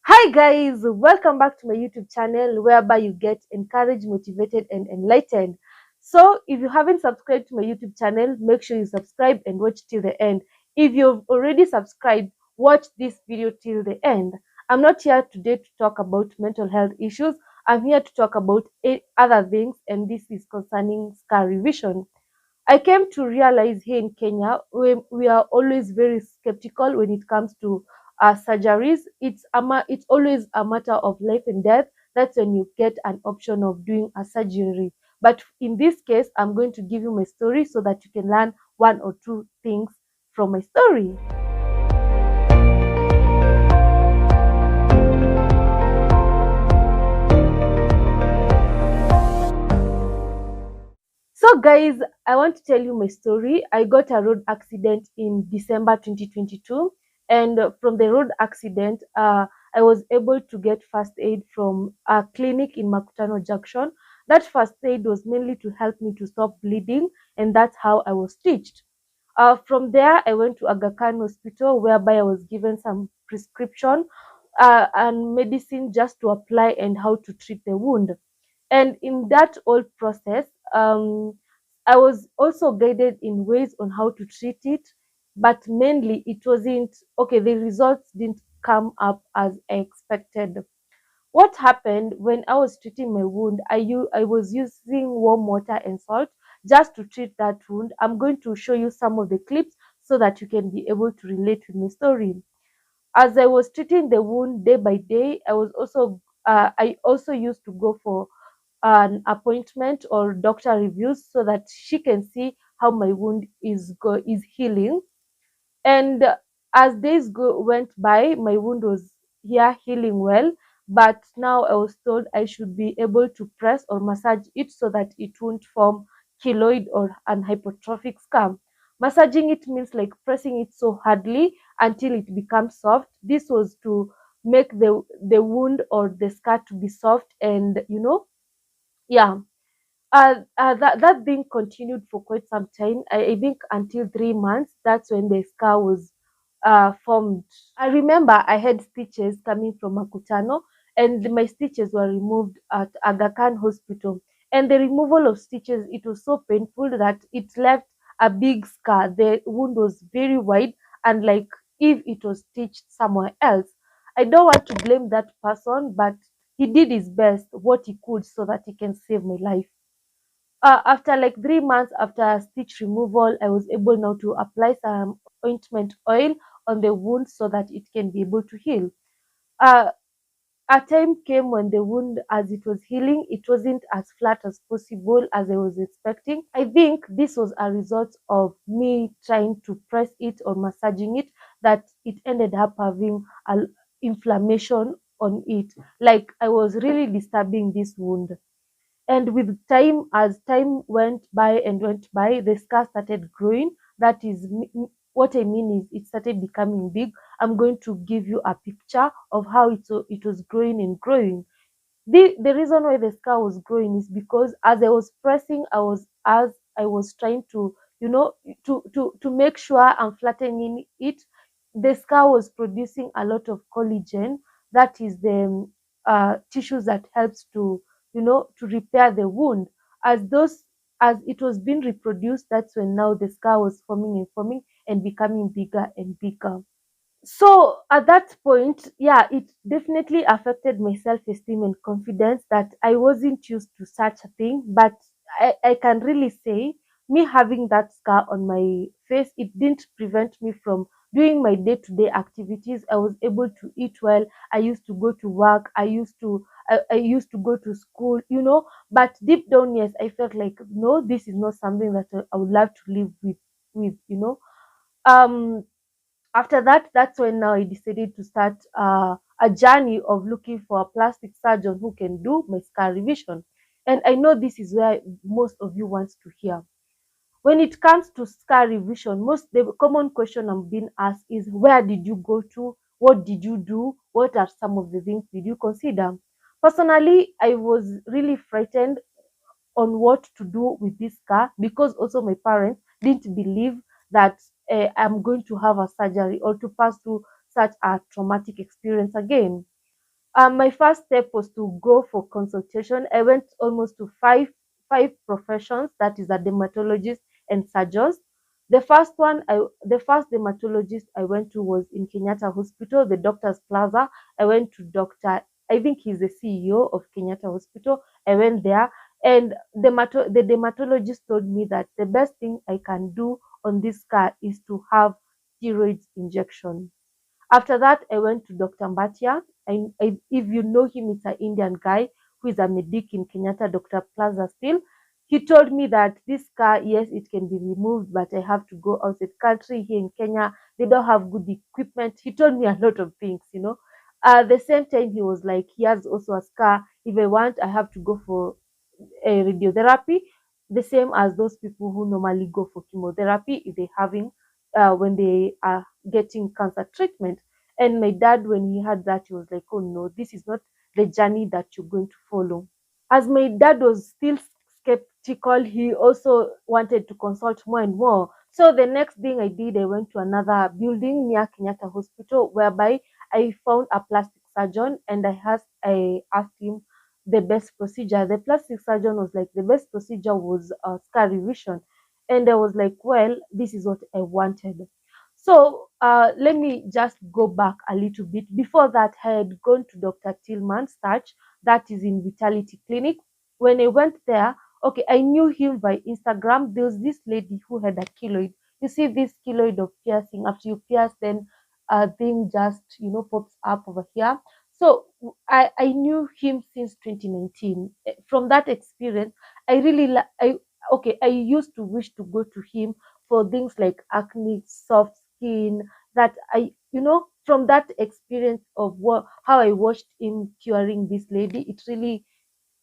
Hi guys, welcome back to my YouTube channel whereby you get encouraged, motivated and enlightened. So if you haven't subscribed to my YouTube channel, make sure you subscribe and watch till the end. If you've already subscribed, watch this video till the end. I'm not here today to talk about mental health issues. I'm here to talk about other things, and this is concerning scar revision. I came to realize here in Kenya, we are always very skeptical when it comes to surgeries. It's always a matter of life and death. That's when you get an option of doing a surgery. But in this case, I'm going to give you my story so that you can learn one or two things from my story. So, guys, I want to tell you my story. I got a road accident in December 2022, and from the road accident, I was able to get first aid from a clinic in Makutano Junction. That first aid was mainly to help me to stop bleeding, and that's how I was stitched. From there, I went to Aga Khan Hospital, whereby I was given some prescription and medicine just to apply and how to treat the wound. And in that whole process, I was also guided in ways on how to treat it, but mainly it wasn't okay. The results didn't come up as I expected. What happened when I was treating my wound? I was using warm water and salt just to treat that wound. I'm going to show you some of the clips so that you can be able to relate with my story. As I was treating the wound day by day, I also used to go for an appointment or doctor reviews so that she can see how my wound is healing. And as went by, my wound was here healing well. But now I was told I should be able to press or massage it so that it won't form keloid or an hypertrophic scar. Massaging it means like pressing it so hardly until it becomes soft. This was to make the wound or the scar to be soft, and yeah. That thing continued for quite some time. I think until 3 months. That's when the scar was formed. I remember I had stitches coming from Makutano, and my stitches were removed at Aga Khan Hospital. And the removal of stitches, it was so painful that it left a big scar. The wound was very wide, and like if it was stitched somewhere else. I don't want to blame that person, but he did his best, what he could, so that he can save my life. After like 3 months after stitch removal, I was able now to apply some ointment oil on the wound so that it can be able to heal. Uh, a time came when the wound, as it was healing, it wasn't as flat as possible as I was expecting. I think this was a result of me trying to press it or massaging it, that it ended up having a inflammation on it. Like I was really disturbing this wound. And with time, as time went by and went by, the scar started growing. That is what I mean is it started becoming big. I'm going to give you a picture of how it was growing and growing. The reason why the scar was growing is because as I was pressing, as I was trying to, to make sure I'm flattening it, the scar was producing a lot of collagen. That is the tissues that helps to, to repair the wound. As it was being reproduced, that's when now the scar was forming and forming and becoming bigger and bigger. So at that point, yeah, it definitely affected my self-esteem and confidence that I wasn't used to such a thing. But I can really say, me having that scar on my face, it didn't prevent me from doing my day-to-day activities. I was able to eat well. I used to go to work. I used to go to school, but deep down, yes, I felt like, no, this is not something that I would love to live with. Um After that, that's when now I decided to start a journey of looking for a plastic surgeon who can do my scar revision. And I know this is where most of you want to hear. When it comes to scar revision, most the common question I'm being asked is, where did you go to? What did you do? What are some of the things did you consider? Personally, I was really frightened on what to do with this scar, because also my parents didn't believe that I'm going to have a surgery or to pass through such a traumatic experience again. My first step was to go for consultation. I went almost to five professions, that is a dermatologist and surgeons. The first dermatologist I went to was in Kenyatta Hospital, the Doctor's Plaza. I went to Doctor, I think he's the CEO of Kenyatta Hospital. I went there, and the dermatologist told me that the best thing I can do on this scar is to have steroids injection. After that, I went to Dr. Mbatia. If you know him, it's an Indian guy who is a medic in Kenyatta, Dr. Plaza still. He told me that this car, yes, it can be removed, but I have to go outside country. Here in Kenya, they don't have good equipment. He told me a lot of things. At the same time, he was like, he has also a scar. If I want, I have to go for radiotherapy, the same as those people who normally go for chemotherapy if they're having when they are getting cancer treatment. And my dad, when he heard that, he was like, oh no, this is not the journey that you're going to follow. As my dad was still skeptical, he also wanted to consult more and more. So the next thing I did, I went to another building near Kenyatta Hospital, whereby I found a plastic surgeon, and I asked him the best procedure. The plastic surgeon was like, the best procedure was scar revision. And I was like, well, this is what I wanted. So let me just go back a little bit. Before that, I had gone to Dr. Tillman's touch, that is in Vitality Clinic. When I went there, okay, I knew him by Instagram. There was this lady who had a keloid. You see this keloid of piercing. After you pierce, then a thing just pops up over here. So I knew him since 2019. From that experience, I really I okay. I used to wish to go to him for things like acne, soft skin. That from that experience of how I watched him curing this lady,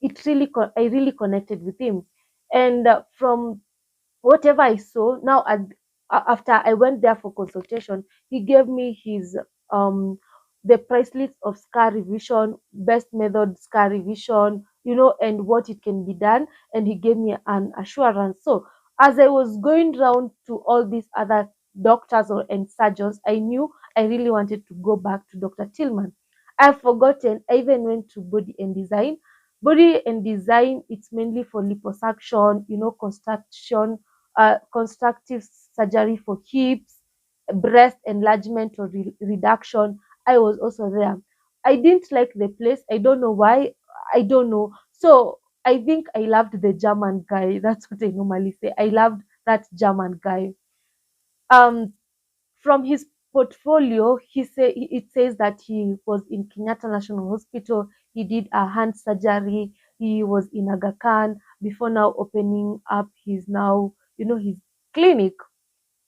I really connected with him, and from whatever I saw now, after I went there for consultation, he gave me his the price list of scar revision, best method scar revision, and what it can be done, and he gave me an assurance. So as I was going round to all these other doctors and surgeons, I knew I really wanted to go back to Dr. Tillman. I've forgotten, I even went to body and design. Body and design, it's mainly for liposuction, constructive surgery for hips, breast enlargement or reduction. I was also there. I didn't like the place. I don't know why. I don't know. So I think I loved the German guy. That's what I normally say. I loved that German guy. Um, from his portfolio, it says that he was in Kenyatta National Hospital. He did a hand surgery. He was in Aga Khan before now opening up his clinic,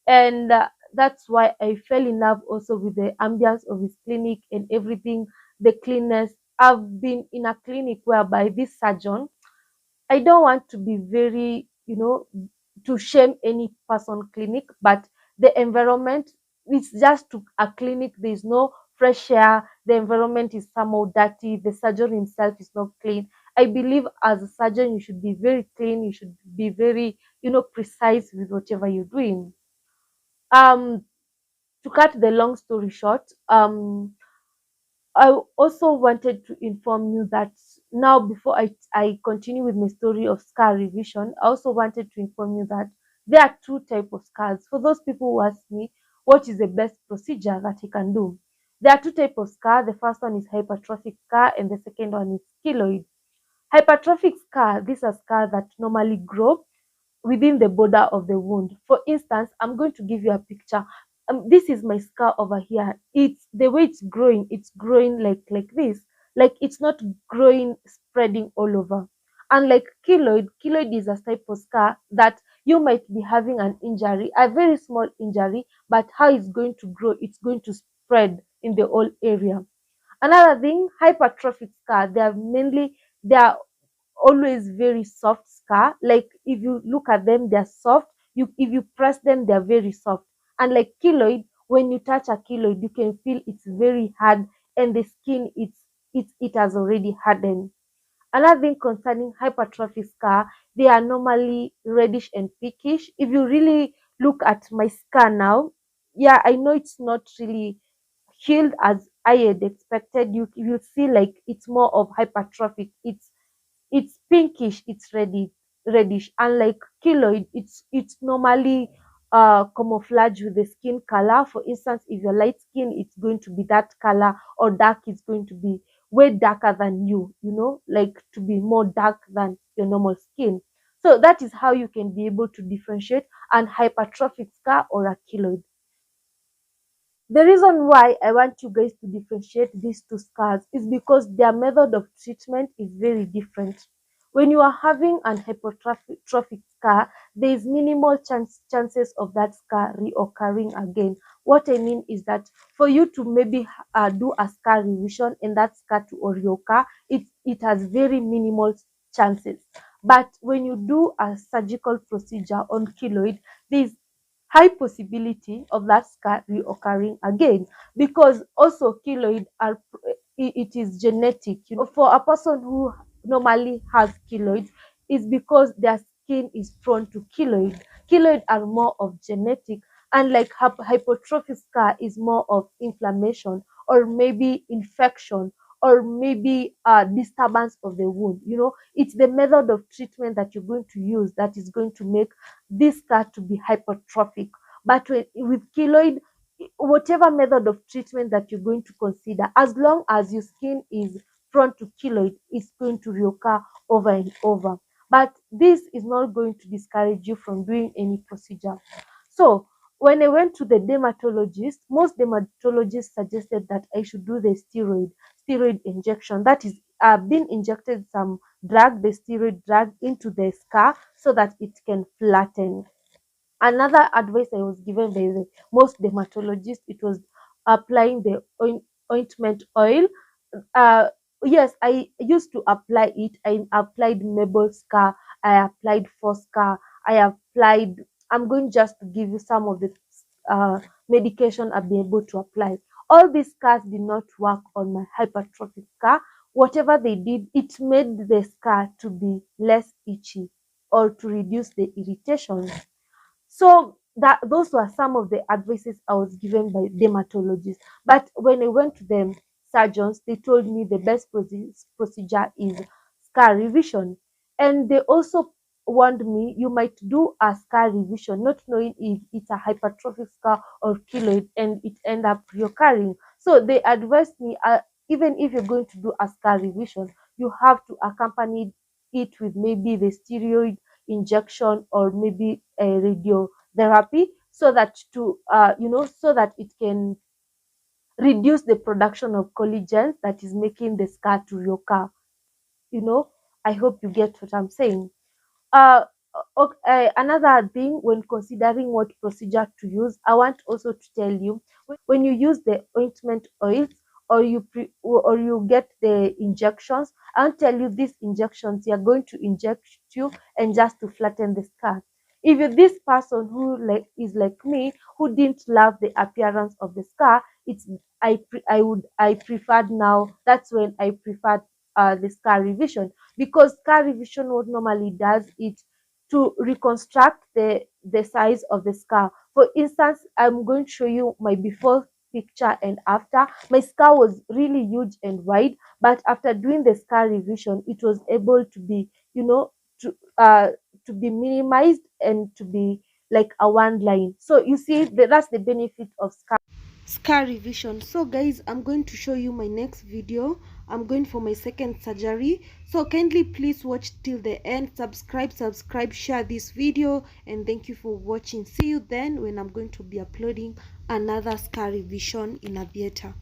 and that's why I fell in love also with the ambience of his clinic and everything, the cleanness. I've been in a clinic whereby this surgeon, I don't want to be very, to shame any person clinic, but the environment, it's just to a clinic. There's no fresh air. The environment is somehow dirty. The surgeon himself is not clean. I believe as a surgeon, you should be very clean. You should be very, precise with whatever you're doing. Um, to cut the long story short, I also wanted to inform you that now, before I continue with my story of scar revision, I also wanted to inform you that there are two types of scars. For those people who ask me what is the best procedure that I can do, there are two types of scar. The first one is hypertrophic scar, and the second one is keloid. Hypertrophic scar, these are scars that normally grow within the border of the wound. For instance, I'm going to give you a picture. This is my scar over here. It's the way it's growing like this. Like it's not growing, spreading all over. Unlike keloid is a type of scar that you might be having an injury, a very small injury, but how it's going to grow, it's going to spread in the whole area. Another thing, hypertrophic scar, they are always very soft scar. Like if you look at them, they're soft. If you press them, they're very soft. And like keloid, when you touch a keloid, you can feel it's very hard, and the skin it has already hardened. Another thing concerning hypertrophic scar, they are normally reddish and pinkish. If you really look at my scar now, yeah, I know it's not really healed as I had expected. You see like it's more of hypertrophic. It's pinkish, it's reddish, unlike keloid. It's normally camouflage with the skin color. For instance, if you're light skin, it's going to be that color, or dark, it's going to be way darker than you know, like to be more dark than your normal skin. So that is how you can be able to differentiate an hypertrophic scar or a keloid. The reason why I want you guys to differentiate these two scars is because their method of treatment is very different. When you are having an hypertrophic scar, there is minimal chances of that scar reoccurring again. What I mean is that for you to maybe do a scar revision and that scar to reoccur, it has very minimal chances. But when you do a surgical procedure on keloid, there is high possibility of that scar reoccurring again, because also keloid are it is genetic. You know, for a person who normally has keloid, is because their skin is prone to keloid. Keloid are more of genetic, and like hypertrophic scar is more of inflammation, or maybe infection, or maybe disturbance of the wound. You know, it's the method of treatment that you're going to use that is going to make this scar to be hypertrophic. But with keloid, whatever method of treatment that you're going to consider, as long as your skin is prone to keloid, it's going to reoccur over and over. But this is not going to discourage you from doing any procedure. So when I went to the dermatologist, most dermatologists suggested that I should do the steroid injection. That is, been injected some drug, the steroid drug, into the scar so that it can flatten. Another advice I was given by the most dermatologists, it was applying the ointment oil. uh yes, I used to apply it. I applied Mabel scar, I applied Foscar, I applied, I'm going just to give you some of the medication I've been able to apply. All these scars did not work on my hypertrophic scar. Whatever they did, it made the scar to be less itchy, or to reduce the irritation. So that those were some of the advices I was given by dermatologists. But when I went to the surgeons, they told me the best procedure is scar revision. And they also warned me you might do a scar revision not knowing if it's a hypertrophic scar or keloid, and it end up reoccurring. So they advised me, even if you're going to do a scar revision, you have to accompany it with maybe the steroid injection, or maybe a radiotherapy, so that to so that it can reduce the production of collagen that is making the scar to reoccur. you know I hope you get what I'm saying. uh, Another thing, when considering what procedure to use, I want also to tell you, when you use the ointment oils, or you get the injections, I'll tell you these injections, you are going to inject you and just to flatten the scar. If you're this person who is like me, who didn't love the appearance of the scar, it's I preferred, now that's when I preferred the scar revision, because scar revision, what normally does it to reconstruct the size of the scar. For instance, I'm going to show you my before picture and after. My scar was really huge and wide, but after doing the scar revision, it was able to be, to to be minimized and to be like a one line. So you see, that's the benefit of scar revision. So guys, I'm going to show you my next video. I'm going for my second surgery, so kindly please watch till the end. Subscribe, share this video, and thank you for watching. See you then when I'm going to be uploading another scar revision in a theater.